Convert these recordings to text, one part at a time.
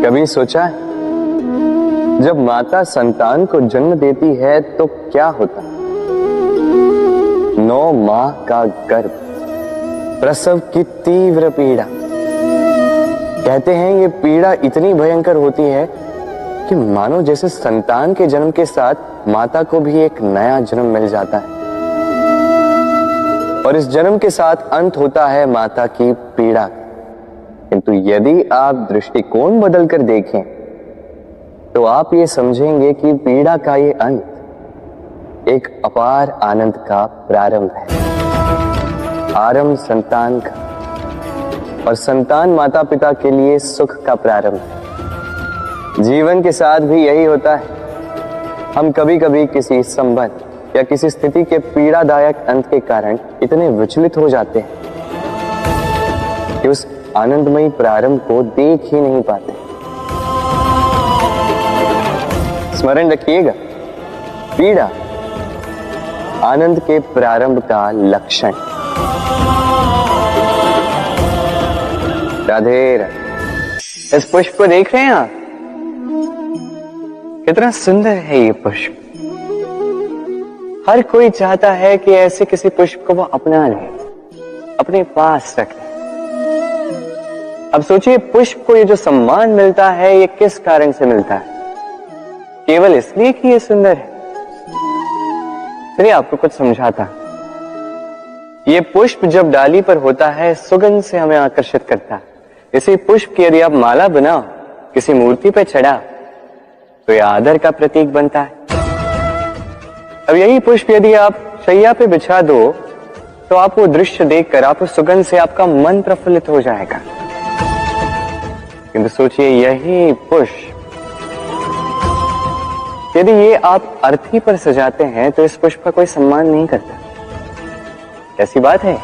कभी सोचा है जब माता संतान को जन्म देती है तो क्या होता है? 9 माह का गर्भ, प्रसव की तीव्र पीड़ा। कहते हैं ये पीड़ा इतनी भयंकर होती है कि मानो जैसे संतान के जन्म के साथ माता को भी एक नया जन्म मिल जाता है और इस जन्म के साथ अंत होता है माता की पीड़ा। किंतु यदि आप दृष्टिकोण बदलकर देखें तो आप ये समझेंगे कि पीड़ा का ये अंत एक अपार आनंद का प्रारंभ है। आरंभ संतान का और संतान माता पिता के लिए सुख का प्रारंभ है। जीवन के साथ भी यही होता है। हम कभी कभी किसी संबंध या किसी स्थिति के पीड़ादायक अंत के कारण इतने विचलित हो जाते हैं कि उस आनंदमयी प्रारंभ को देख ही नहीं पाते। स्मरण रखिएगा, पीड़ा आनंद के प्रारंभ का लक्षण। राधे राधे। इस पुष्प को देख रहे हैं आप? कितना सुंदर है ये पुष्प। हर कोई चाहता है कि ऐसे किसी पुष्प को वो अपना ले, अपने पास रख ले। अब सोचिए, पुष्प को ये जो सम्मान मिलता है ये किस कारण से मिलता है? केवल इसलिए कि ये सुंदर है? चलिए आपको कुछ समझाता। ये पुष्प जब डाली पर होता है सुगंध से हमें आकर्षित करता है। इसी पुष्प की यदि आप माला बनाओ, किसी मूर्ति पर चढ़ा तो यह आदर का प्रतीक बनता है। अब यही पुष्प यदि आप शैया पे बिछा दो तो आप वो दृश्य देखकर आप उस सुगंध से आपका मन प्रफुल्लित हो जाएगा। किंतु सोचिए, यही पुष्प यदि ये आप अर्थी पर सजाते हैं तो इस पुष्प का कोई सम्मान नहीं करता। कैसी बात है?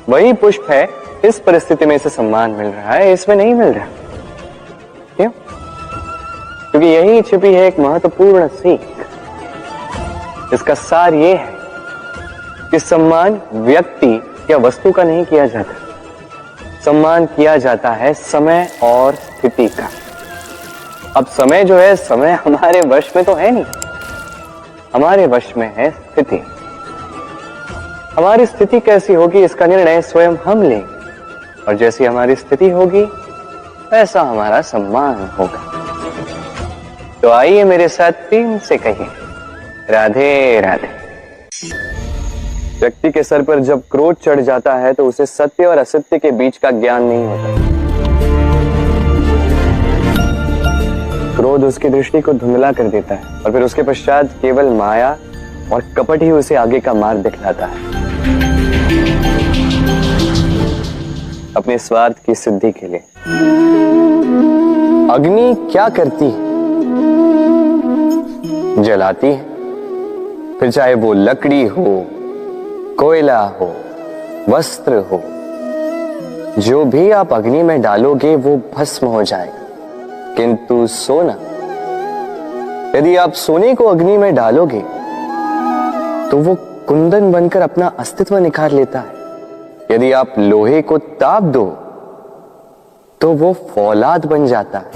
वही पुष्प है, इस परिस्थिति में इसे सम्मान मिल रहा है, इसमें नहीं मिल रहा। क्यों? क्योंकि यही छिपी है एक महत्वपूर्ण सीख। इसका सार ये है कि सम्मान व्यक्ति या वस्तु का नहीं किया जाता, सम्मान किया जाता है समय और स्थिति का। अब समय जो है, समय हमारे वश में तो है नहीं, हमारे वश में है स्थिति। हमारी स्थिति कैसी होगी इसका निर्णय स्वयं हम लेंगे और जैसी हमारी स्थिति होगी वैसा हमारा सम्मान होगा। तो आइए मेरे साथ प्रेम से कहिए, राधे राधे। व्यक्ति के सर पर जब क्रोध चढ़ जाता है तो उसे सत्य और असत्य के बीच का ज्ञान नहीं होता। क्रोध उसकी दृष्टि को धुंधला कर देता है और फिर उसके पश्चात केवल माया और कपट ही उसे आगे का मार्ग दिखलाता है, अपने स्वार्थ की सिद्धि के लिए। अग्नि क्या करती है? जलाती है। फिर चाहे वो लकड़ी हो, कोयला हो, वस्त्र हो, जो भी आप अग्नि में डालोगे वो भस्म हो जाएगा। किंतु सोना, यदि आप सोने को अग्नि में डालोगे तो वो कुंदन बनकर अपना अस्तित्व निखार लेता है। यदि आप लोहे को ताप दो तो वो फौलाद बन जाता है।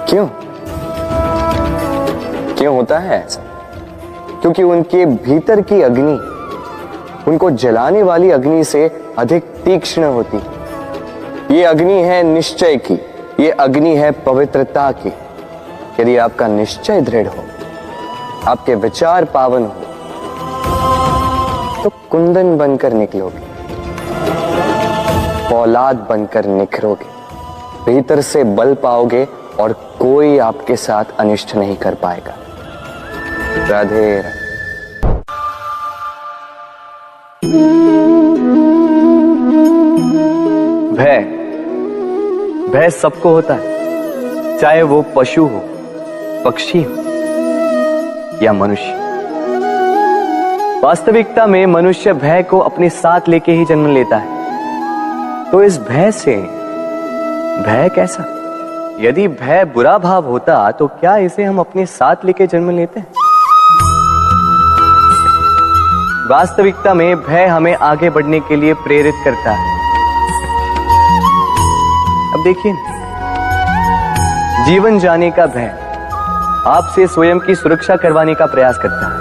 क्यों? क्यों होता है ऐसा? क्योंकि उनके भीतर की अग्नि उनको जलाने वाली अग्नि से अधिक तीक्ष्ण होती। ये अग्नि है निश्चय की, ये अग्नि है पवित्रता की। यदि आपका निश्चय दृढ़ हो, आपके विचार पावन हो, तो कुंदन बनकर निकलोगे, फौलाद बनकर निखरोगे, भीतर से बल पाओगे और कोई आपके साथ अनिष्ट नहीं कर पाएगा। राधे राधे। भय, भय सबको होता है, चाहे वो पशु हो, पक्षी हो या मनुष्य। वास्तविकता में मनुष्य भय को अपने साथ लेके ही जन्म लेता है। तो इस भय से, भय कैसा? यदि भय बुरा भाव होता तो क्या इसे हम अपने साथ लेके जन्म लेते हैं? वास्तविकता में भय हमें आगे बढ़ने के लिए प्रेरित करता है। अब देखिए, जीवन जाने का भय आपसे स्वयं की सुरक्षा करवाने का प्रयास करता है।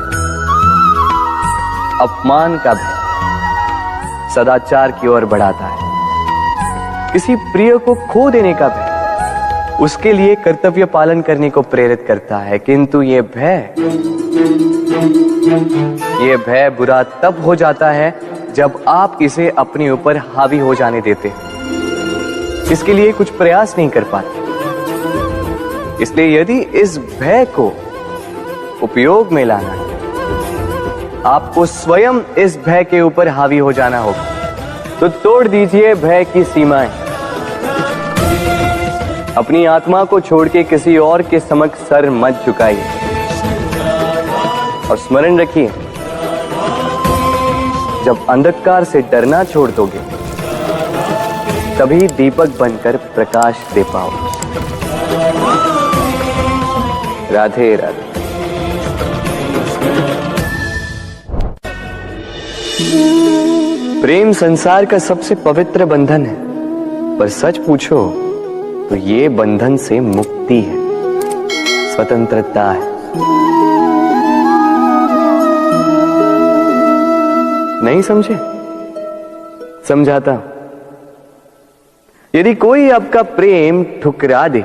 अपमान का भय सदाचार की ओर बढ़ाता है। किसी प्रिय को खो देने का भय उसके लिए कर्तव्य पालन करने को प्रेरित करता है। किंतु ये भय बुरा तब हो जाता है जब आप इसे अपने ऊपर हावी हो जाने देते हैं, इसके लिए कुछ प्रयास नहीं कर पाते। इसलिए यदि इस भय को उपयोग में लाना है, आपको स्वयं इस भय के ऊपर हावी हो जाना होगा। तो तोड़ दीजिए भय की सीमाएं। अपनी आत्मा को छोड़ के किसी और के समक्ष सर मत झुकाइए और स्मरण रखिए, जब अंधकार से डरना छोड़ दोगे तभी दीपक बनकर प्रकाश दे पाओगे। राधे राधे। प्रेम संसार का सबसे पवित्र बंधन है, पर सच पूछो तो ये बंधन से मुक्ति है, स्वतंत्रता है। नहीं समझे? समझाता हूं। यदि कोई आपका प्रेम ठुकरा दे,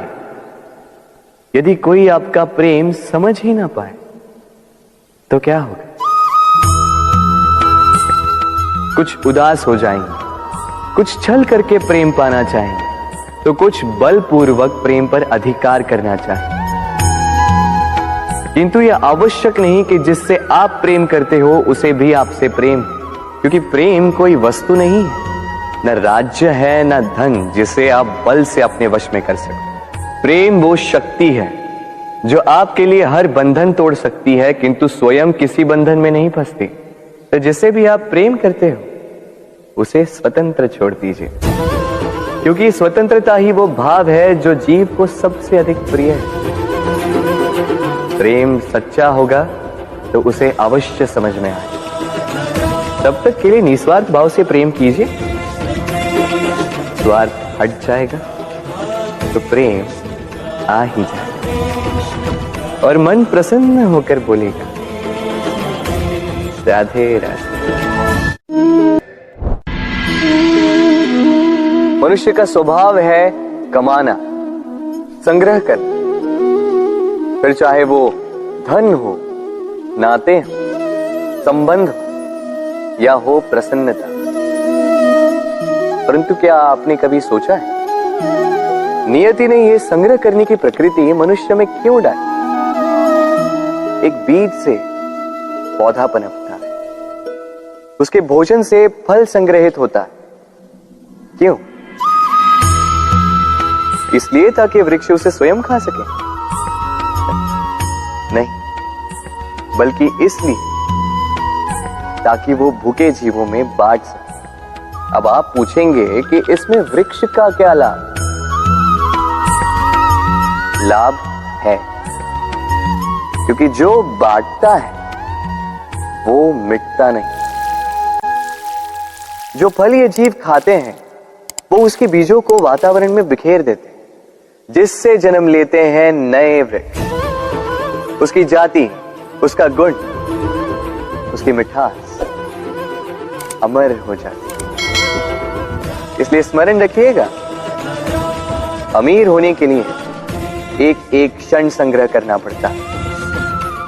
यदि कोई आपका प्रेम समझ ही ना पाए, तो क्या होगा? कुछ उदास हो जाएंगे, कुछ छल करके प्रेम पाना चाहेंगे, तो कुछ बलपूर्वक प्रेम पर अधिकार करना चाहेंगे। किंतु यह आवश्यक नहीं कि जिससे आप प्रेम करते हो उसे भी आपसे प्रेम, क्योंकि प्रेम कोई वस्तु नहीं है, न राज्य है, न धन जिसे आप बल से अपने वश में कर सको। प्रेम वो शक्ति है जो आपके लिए हर बंधन तोड़ सकती है, किंतु स्वयं किसी बंधन में नहीं फंसती। तो जिसे भी आप प्रेम करते हो उसे स्वतंत्र छोड़ दीजिए, क्योंकि स्वतंत्रता ही वो भाव है जो जीव को सबसे अधिक प्रिय है। प्रेम सच्चा होगा तो उसे अवश्य समझ में आए। तब तक के लिए निस्वार्थ भाव से प्रेम कीजिए। स्वार्थ हट जाएगा तो प्रेम आ ही जाएगा और मन प्रसन्न होकर बोलेगा, राधे राधे। मनुष्य का स्वभाव है कमाना, संग्रह करना, फिर चाहे वो धन हो, नाते हो, संबंध हो या हो प्रसन्नता। परंतु क्या आपने कभी सोचा है, नियति ने यह संग्रह करने की प्रकृति मनुष्य में क्यों डाली? एक बीज से पौधा पनपता है, उसके भोजन से फल संग्रहित होता है। क्यों? इसलिए ताकि वृक्ष उसे स्वयं खा सके? नहीं, बल्कि इसलिए ताकि वो भूखे जीवों में बांट सके। अब आप पूछेंगे कि इसमें वृक्ष का क्या लाभ? लाभ है, क्योंकि जो बांटता है वो मिटता नहीं। जो फल ये जीव खाते हैं वो उसके बीजों को वातावरण में बिखेर देते हैं, जिससे जन्म लेते हैं नए वृक्ष। उसकी जाति, उसका गुण, उसकी मिठास अमर हो जाती है। इसलिए स्मरण रखिएगा, अमीर होने के लिए एक एक क्षण संग्रह करना पड़ता है,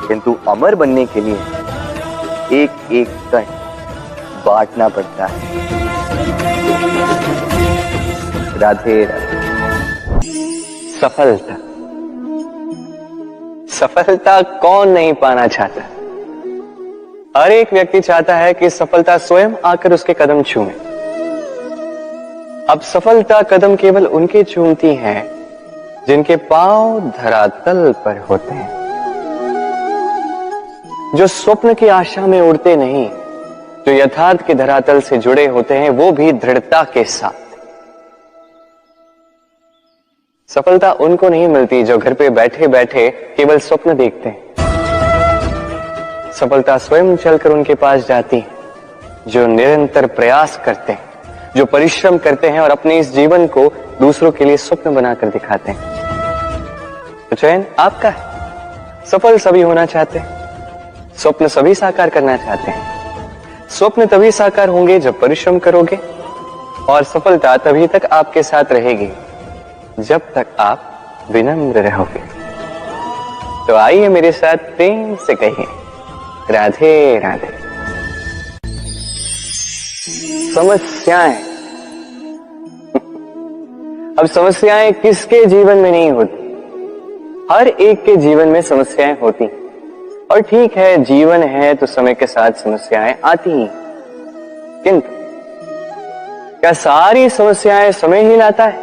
किंतु अमर बनने के लिए एक एक कण बांटना पड़ता है। राधे राधे। सफलता, सफलता कौन नहीं पाना चाहता? हर एक व्यक्ति चाहता है कि सफलता स्वयं आकर उसके कदम छूए। अब सफलता कदम केवल उनके चूमती है जिनके पांव धरातल पर होते हैं, जो स्वप्न की आशा में उड़ते नहीं, जो यथार्थ के धरातल से जुड़े होते हैं, वो भी दृढ़ता के साथ। सफलता उनको नहीं मिलती जो घर पे बैठे बैठे केवल स्वप्न देखते हैं। सफलता स्वयं चलकर उनके पास जाती है, जो निरंतर प्रयास करते हैं, जो परिश्रम करते हैं और अपने इस जीवन को दूसरों के लिए स्वप्न बनाकर दिखाते हैं। तो चयन आपका है। सफल सभी होना चाहते हैं, स्वप्न सभी साकार करना चाहते हैं। स्वप्न तभी साकार होंगे जब परिश्रम करोगे, और सफलता तभी तक आपके साथ रहेगी जब तक आप विनम्र रहोगे। तो आइए मेरे साथ प्रेम से कहिए, राधे राधे। समस्याएं। अब समस्याएं किसके जीवन में नहीं होती? हर एक के जीवन में समस्याएं होती। और ठीक है, जीवन है तो समय के साथ समस्याएं आती ही। किंतु क्या सारी समस्याएं समय ही लाता है?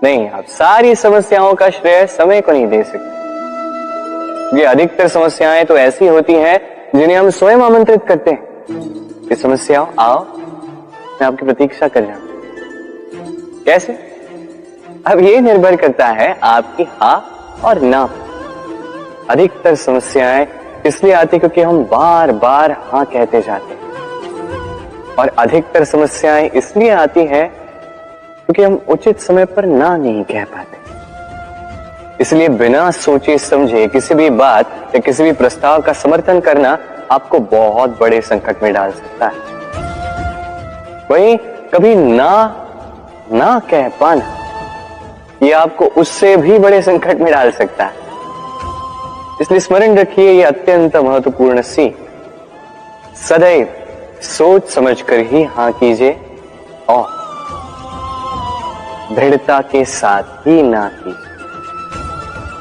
नहीं, आप सारी समस्याओं का श्रेय समय को नहीं दे सकते। ये अधिकतर समस्याएं तो ऐसी होती हैं जिन्हें हम स्वयं आमंत्रित करते हैं कि समस्याओं आओ, मैं आपकी प्रतीक्षा कर रहा हूं। कैसे? अब ये निर्भर करता है आपकी हाँ और ना। अधिकतर समस्याएं इसलिए आती क्योंकि हम बार बार हाँ कहते जाते हैं, और अधिकतर समस्याएं इसलिए आती हैं क्योंकि हम उचित समय पर ना नहीं कह पाते। इसलिए बिना सोचे समझे किसी भी बात या किसी भी प्रस्ताव का समर्थन करना आपको बहुत बड़े संकट में डाल सकता है। वहीं कभी ना कह पाना यह आपको उससे भी बड़े संकट में डाल सकता है। इसलिए स्मरण रखिए, यह अत्यंत महत्वपूर्ण सीख। सदैव सोच समझकर ही हाँ कीजिए और दृढ़ता के साथ ही ना कीजिए,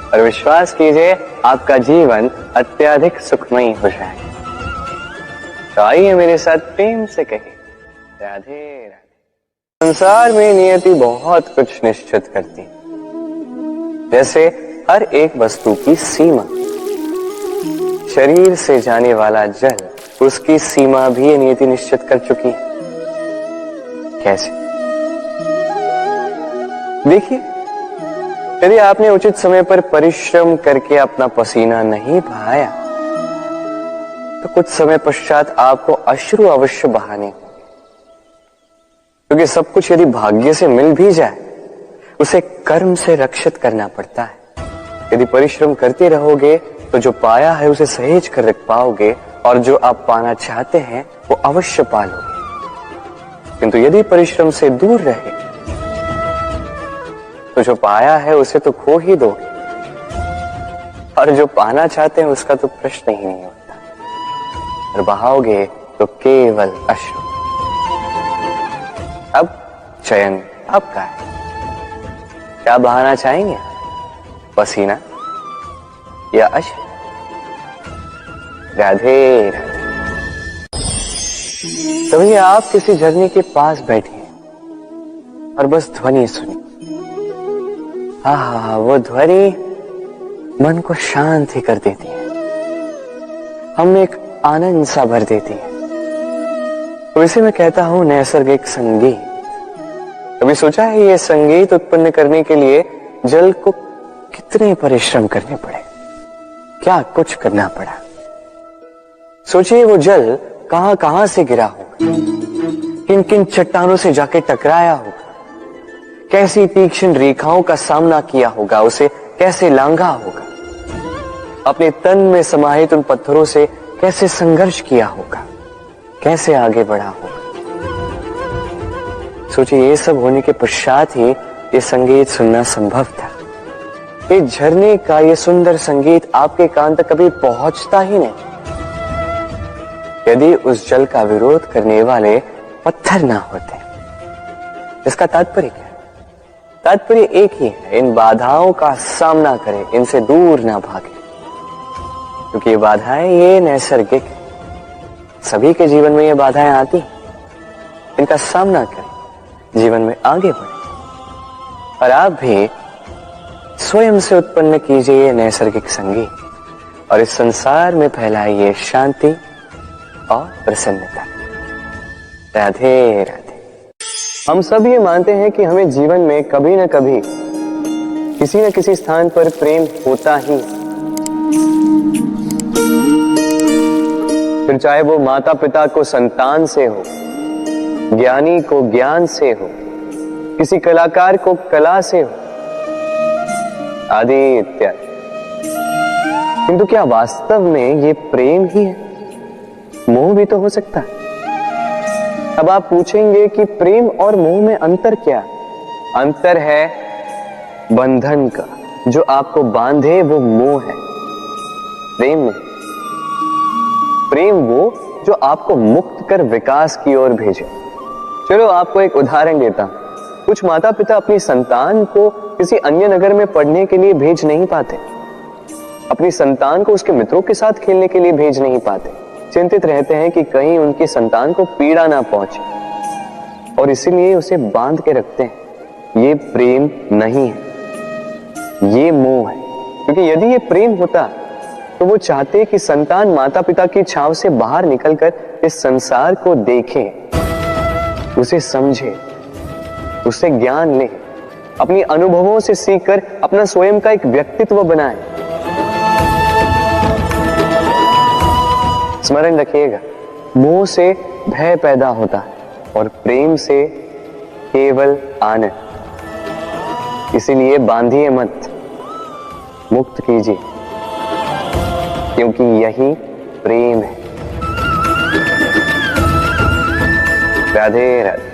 और विश्वास कीजिए आपका जीवन अत्यधिक सुखमयी हो जाएगा। तो आइए मेरे साथ प्रेम से कहिए, राधे राधे। संसार में नियति बहुत कुछ निश्चित करती है, जैसे हर एक वस्तु की सीमा। शरीर से जाने वाला जल, उसकी सीमा भी नियति निश्चित कर चुकी है। कैसे? देखिए, यदि आपने उचित समय पर परिश्रम करके अपना पसीना नहीं बहाया तो कुछ समय पश्चात आपको अश्रु अवश्य बहाने होंगे, क्योंकि सब कुछ यदि भाग्य से मिल भी जाए उसे कर्म से रक्षित करना पड़ता है। यदि परिश्रम करते रहोगे तो जो पाया है उसे सहेज कर रख पाओगे, और जो आप पाना चाहते हैं वो अवश्य पालोगे। किंतु यदि परिश्रम से दूर रहे तो जो पाया है उसे तो खो ही दोगे, और जो पाना चाहते हैं उसका तो प्रश्न ही नहीं होता, और बहाओगे तो केवल अश्रु। अब चयन आपका है। क्या बहाना चाहेंगे? पसीना या अश्रु? राधे राधे। तभी आप किसी झरने के पास बैठे हैं और बस ध्वनि सुनी। हाँ, वो ध्वनि मन को शांत ही कर देती है, हम एक आनंद सा भर देती है। तो इसे मैं कहता हूं नैसर्गिक संगीत। कभी सोचा है ये संगीत उत्पन्न करने के लिए जल को कितने परिश्रम करने पड़े, क्या कुछ करना पड़ा? सोचिए वो जल कहां कहां से गिरा होगा, किन किन चट्टानों से जाके टकराया होगा, कैसी तीक्ष्ण रेखाओं का सामना किया होगा, उसे कैसे लांघा होगा, अपने तन में समाहित उन पत्थरों से कैसे संघर्ष किया होगा, कैसे आगे बढ़ा होगा। सोचिए ये सब होने के पश्चात ही ये संगीत सुनना संभव था। ये झरने का ये सुंदर संगीत आपके कान तक कभी पहुंचता ही नहीं यदि उस जल का विरोध करने वाले पत्थर ना होते। इसका तात्पर्य क्या है? तात्पर्य एक ही है, इन बाधाओं का सामना करें, इनसे दूर ना भागे, क्योंकि ये बाधाएं ये नैसर्गिक है। सभी के जीवन में ये बाधाएं आती हैं, इनका सामना करें, जीवन में आगे बढ़े। और आप भी स्वयं से उत्पन्न कीजिए ये नैसर्गिक संगीत, और इस संसार में फैलाइए शांति और प्रसन्नता। राधे राधे। हम सब ये मानते हैं कि हमें जीवन में कभी न कभी किसी न किसी स्थान पर प्रेम होता ही, फिर चाहे वो माता पिता को संतान से हो, ज्ञानी को ज्ञान से हो, किसी कलाकार को कला से हो, आदि इत्यादि। किंतु क्या वास्तव में ये प्रेम ही है? मोह भी तो हो सकता है। अब आप पूछेंगे कि प्रेम और मोह में अंतर क्या? अंतर है बंधन का। जो आपको बांधे वो मोह है, प्रेम नहीं। प्रेम वो जो आपको मुक्त कर विकास की ओर भेजे। चलो आपको एक उदाहरण देता हूं। कुछ माता पिता अपनी संतान को किसी अन्य नगर में पढ़ने के लिए भेज नहीं पाते, अपनी संतान को उसके मित्रों के साथ खेलने के लिए भेज नहीं पाते। चिंतित रहते हैं कि कहीं उनकी संतान को पीड़ा ना पहुंचे, और इसीलिए उसे बांध के रखते हैं। ये प्रेम नहीं है, ये मोह है। क्योंकि यदि ये प्रेम होता तो वो चाहते कि संतान माता पिता की छांव से बाहर निकलकर इस संसार को देखे, उसे समझे, उससे ज्ञान ले, अपनी अनुभवों से सीखकर अपना स्वयं का एक व्यक्तित्व बनाए। स्मरण रखिएगा, मोह से भय पैदा होता है और प्रेम से केवल आनंद। इसीलिए बांधिए मत, मुक्त कीजिए, क्योंकि यही प्रेम है। राधे राधे।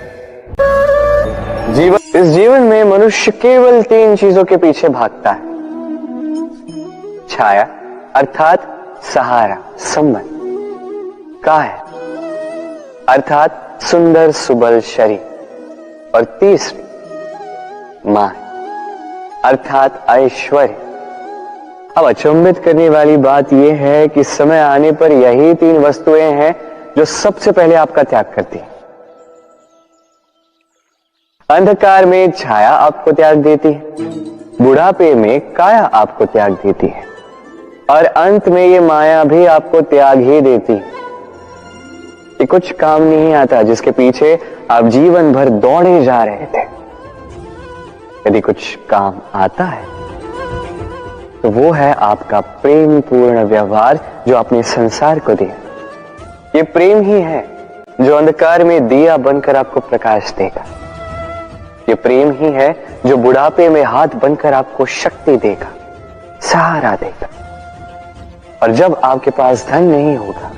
इस जीवन में मनुष्य केवल 3 चीजों के पीछे भागता है। छाया अर्थात सहारा, संबंध, काया अर्थात सुंदर सुबल शरीर, और तीसरी मां अर्थात ऐश्वर्य। अब अचंभित करने वाली बात यह है कि समय आने पर यही 3 वस्तुएं हैं जो सबसे पहले आपका त्याग करती हैं। अंधकार में छाया आपको त्याग देती है, बुढ़ापे में काया आपको त्याग देती है, और अंत में ये माया भी आपको त्याग ही देती है। ये कुछ काम नहीं आता जिसके पीछे आप जीवन भर दौड़े जा रहे थे। यदि कुछ काम आता है तो वो है आपका प्रेम पूर्ण व्यवहार जो आपने संसार को दिया। ये प्रेम ही है जो अंधकार में दिया बनकर आपको प्रकाश देगा। ये प्रेम ही है जो बुढ़ापे में हाथ बनकर आपको शक्ति देगा, सहारा देगा। और जब आपके पास धन नहीं होगा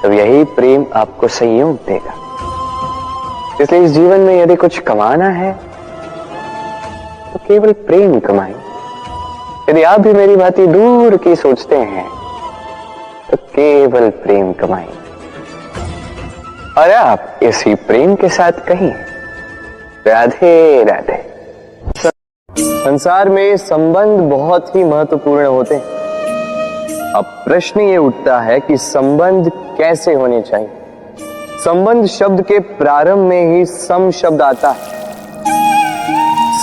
तो यही प्रेम आपको संयोग देगा। इसलिए इस जीवन में यदि कुछ कमाना है तो केवल प्रेम कमाएं। यदि आप भी मेरी भांति दूर की सोचते हैं तो केवल प्रेम कमाएं, और आप इसी प्रेम के साथ कहीं राधे राधे। संसार में संबंध बहुत ही महत्वपूर्ण होते हैं। अब प्रश्न ये उठता है कि संबंध कैसे होने चाहिए। संबंध शब्द के प्रारंभ में ही सम शब्द आता है।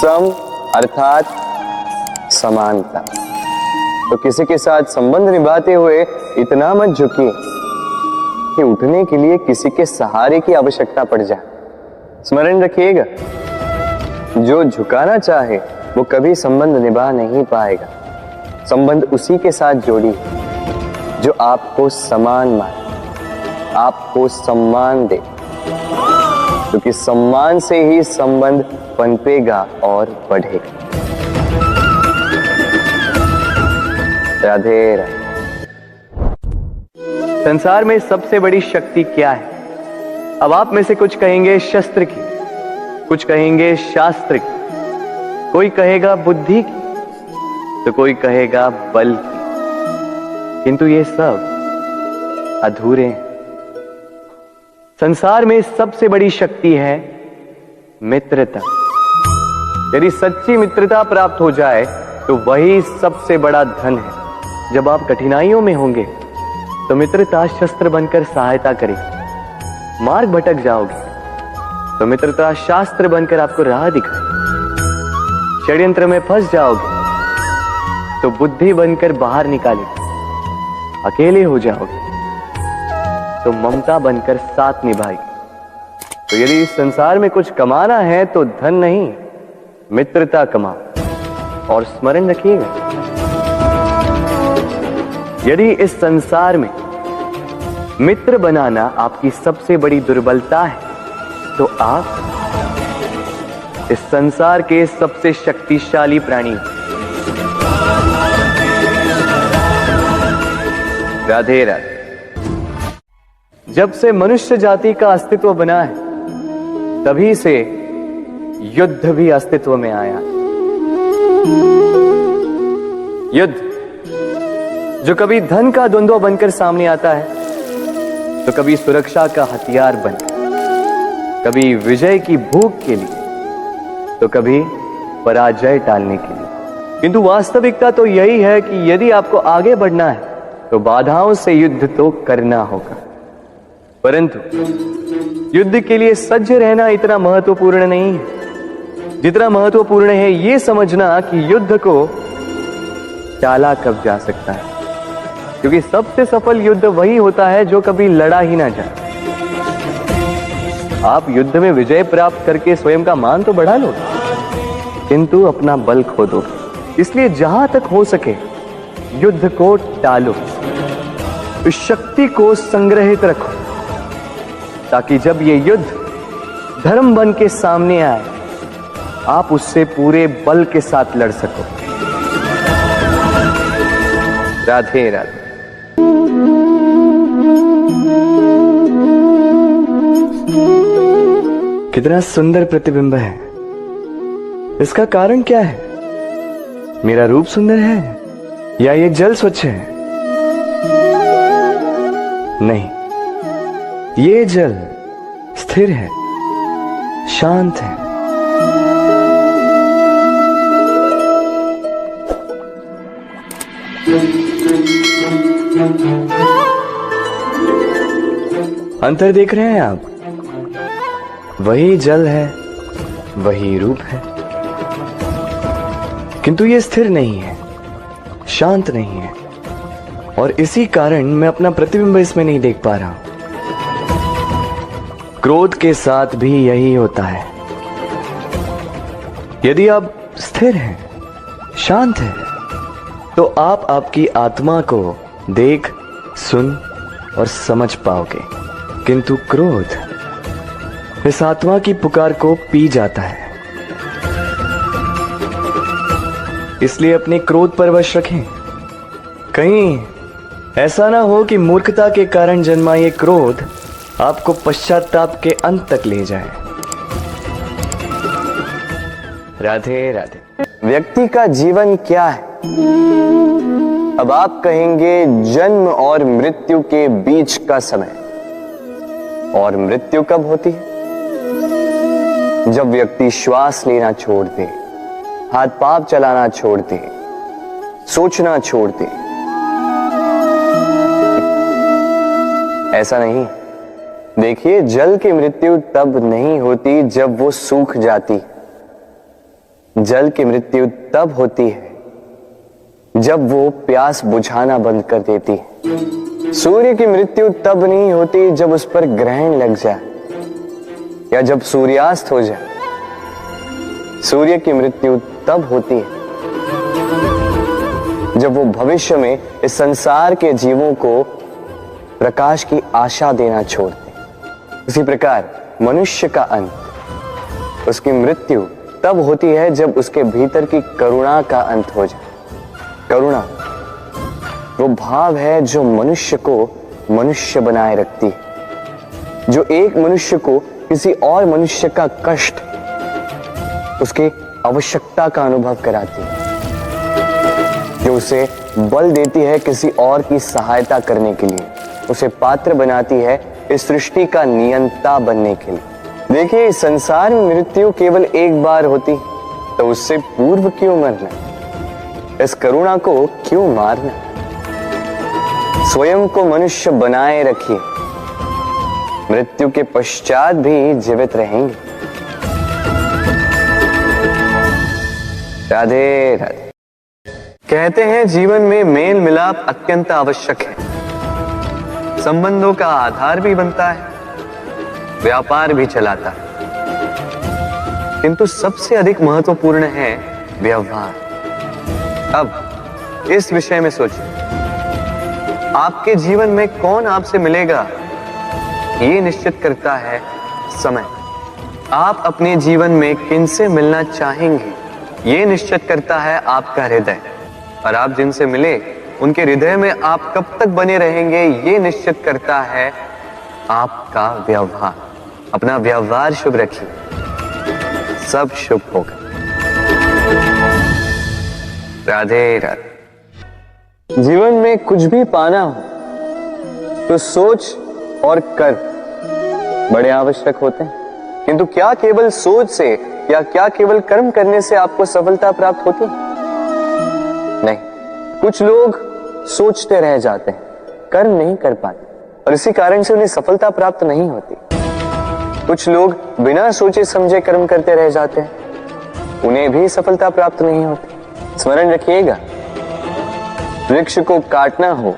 सम अर्थात समानता। तो किसी के साथ संबंध निभाते हुए इतना मत झुकिए कि उठने के लिए किसी के सहारे की आवश्यकता पड़ जाए। स्मरण रखिएगा, जो झुकाना चाहे वो कभी संबंध निभा नहीं पाएगा। संबंध उसी के साथ जोड़ी जो आपको समान माने, आपको सम्मान दे, क्योंकि सम्मान से ही संबंध पनपेगा और बढ़ेगा। राधे राधे। संसार में सबसे बड़ी शक्ति क्या है? अब आप में से कुछ कहेंगे शस्त्र की, कुछ कहेंगे शास्त्र की, कोई कहेगा बुद्धि की, तो कोई कहेगा बल की। किंतु ये सब अधूरे हैं। संसार में सबसे बड़ी शक्ति है मित्रता। यदि सच्ची मित्रता प्राप्त हो जाए तो वही सबसे बड़ा धन है। जब आप कठिनाइयों में होंगे तो मित्रता शस्त्र बनकर सहायता करेगी। मार्ग भटक जाओगे तो मित्रता शास्त्र बनकर आपको राह दिखाए। षड्यंत्र में फंस जाओगे तो बुद्धि बनकर बाहर निकालेगी। अकेले हो जाओगे तो ममता बनकर साथ निभाएगी। तो यदि इस संसार में कुछ कमाना है तो धन नहीं, मित्रता कमाओ। और स्मरण रखिएगा, यदि इस संसार में मित्र बनाना आपकी सबसे बड़ी दुर्बलता है तो आप इस संसार के सबसे शक्तिशाली प्राणी हैं। राधे राधे। जब से मनुष्य जाति का अस्तित्व बना है तभी से युद्ध भी अस्तित्व में आया। युद्ध जो कभी धन का द्वंद्व बनकर सामने आता है तो कभी सुरक्षा का हथियार बनकर, कभी विजय की भूख के लिए तो कभी पराजय टालने के लिए। किंतु वास्तविकता तो यही है कि यदि आपको आगे बढ़ना है तो बाधाओं से युद्ध तो करना होगा, परंतु युद्ध के लिए सज्ज रहना इतना महत्वपूर्ण नहीं है जितना महत्वपूर्ण है यह समझना कि युद्ध को टाला कब जा सकता है, क्योंकि सबसे सफल युद्ध वही होता है जो कभी लड़ा ही ना जाए। आप युद्ध में विजय प्राप्त करके स्वयं का मान तो बढ़ा लो, किंतु अपना बल खो दो। इसलिए जहां तक हो सके युद्ध को टालो, इस शक्ति को संग्रहित रखो, ताकि जब ये युद्ध धर्म बन के सामने आए आप उससे पूरे बल के साथ लड़ सको। राधे राधे। कितना सुंदर प्रतिबिंब है। इसका कारण क्या है? मेरा रूप सुंदर है या ये जल स्वच्छ है? नहीं, ये जल स्थिर है, शांत है। अंतर देख रहे हैं आप? वही जल है, वही रूप है, किंतु ये स्थिर नहीं है, शांत नहीं है, और इसी कारण मैं अपना प्रतिबिंब इसमें नहीं देख पा रहा हूं। क्रोध के साथ भी यही होता है। यदि आप स्थिर हैं, शांत हैं, तो आप आपकी आत्मा को देख, सुन और समझ पाओगे, किंतु क्रोध इस आत्मा की पुकार को पी जाता है। इसलिए अपने क्रोध पर वश रखें। कहीं ऐसा ना हो कि मूर्खता के कारण जन्मा ये क्रोध आपको पश्चाताप के अंत तक ले जाए। राधे राधे। व्यक्ति का जीवन क्या है? अब आप कहेंगे जन्म और मृत्यु के बीच का समय। और मृत्यु कब होती है? जब व्यक्ति श्वास लेना छोड़ दे, हाथ पांव चलाना छोड़ दे, सोचना छोड़ दे। ऐसा नहीं। देखिए, जल की मृत्यु तब नहीं होती जब वो सूख जाती। जल की मृत्यु तब होती है जब वो प्यास बुझाना बंद कर देती है। सूर्य की मृत्यु तब नहीं होती जब उस पर ग्रहण लग जाए या जब सूर्यास्त हो जाए। सूर्य की मृत्यु तब होती है जब वो भविष्य में इस संसार के जीवों को प्रकाश की आशा देना छोड़ दे। इसी प्रकार मनुष्य का अंत, उसकी मृत्यु तब होती है जब उसके भीतर की करुणा का अंत हो जाए। करुणा वो भाव है जो मनुष्य को मनुष्य बनाए रखती है, जो एक मनुष्य को किसी और मनुष्य का कष्ट, उसकी आवश्यकता का अनुभव कराती है, जो उसे बल देती है किसी और की सहायता करने के लिए, उसे पात्र बनाती है इस सृष्टि का नियंता बनने के लिए। देखिए, इस संसार में मृत्यु केवल एक बार होती, तो उससे पूर्व क्यों मरना? इस करुणा को क्यों मारना? स्वयं को मनुष्य बनाए रखिए, मृत्यु के पश्चात भी जीवित रहेंगे। राधे राधे। कहते हैं जीवन में मेल मिलाप अत्यंत आवश्यक है, संबंधों का आधार भी बनता है, व्यापार भी चलाता है, किंतु सबसे अधिक महत्वपूर्ण है व्यवहार। अब इस विषय में सोचिए, आपके जीवन में कौन आपसे मिलेगा ये निश्चित करता है समय। आप अपने जीवन में किनसे मिलना चाहेंगे ये निश्चित करता है आपका हृदय। और आप जिनसे मिले उनके हृदय में आप कब तक बने रहेंगे, ये निश्चित करता है आपका व्यवहार। अपना व्यवहार शुभ रखिए, सब शुभ होगा। राधे राधे। जीवन में कुछ भी पाना हो तो सोच और कर्म बड़े आवश्यक होते हैं, किंतु क्या केवल सोच से या क्या केवल कर्म करने से आपको सफलता प्राप्त होती है? नहीं, कुछ लोग सोचते रह जाते हैं, कर्म नहीं कर पाते और इसी कारण से उन्हें सफलता प्राप्त नहीं होती। कुछ लोग बिना सोचे समझे कर्म करते रह जाते हैं, उन्हें भी सफलता प्राप्त नहीं होती। स्मरण रखिएगा, वृक्ष को काटना हो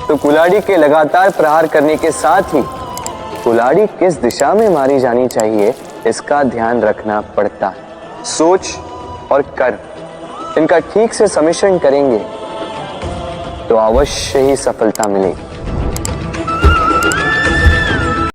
तो कुल्हाड़ी के लगातार प्रहार करने के साथ ही कुल्हाड़ी किस दिशा में मारी जानी चाहिए इसका ध्यान रखना पड़ता है। सोच और कर्म इनका ठीक से सम्मिश्रण करेंगे तो अवश्य ही सफलता मिलेगी।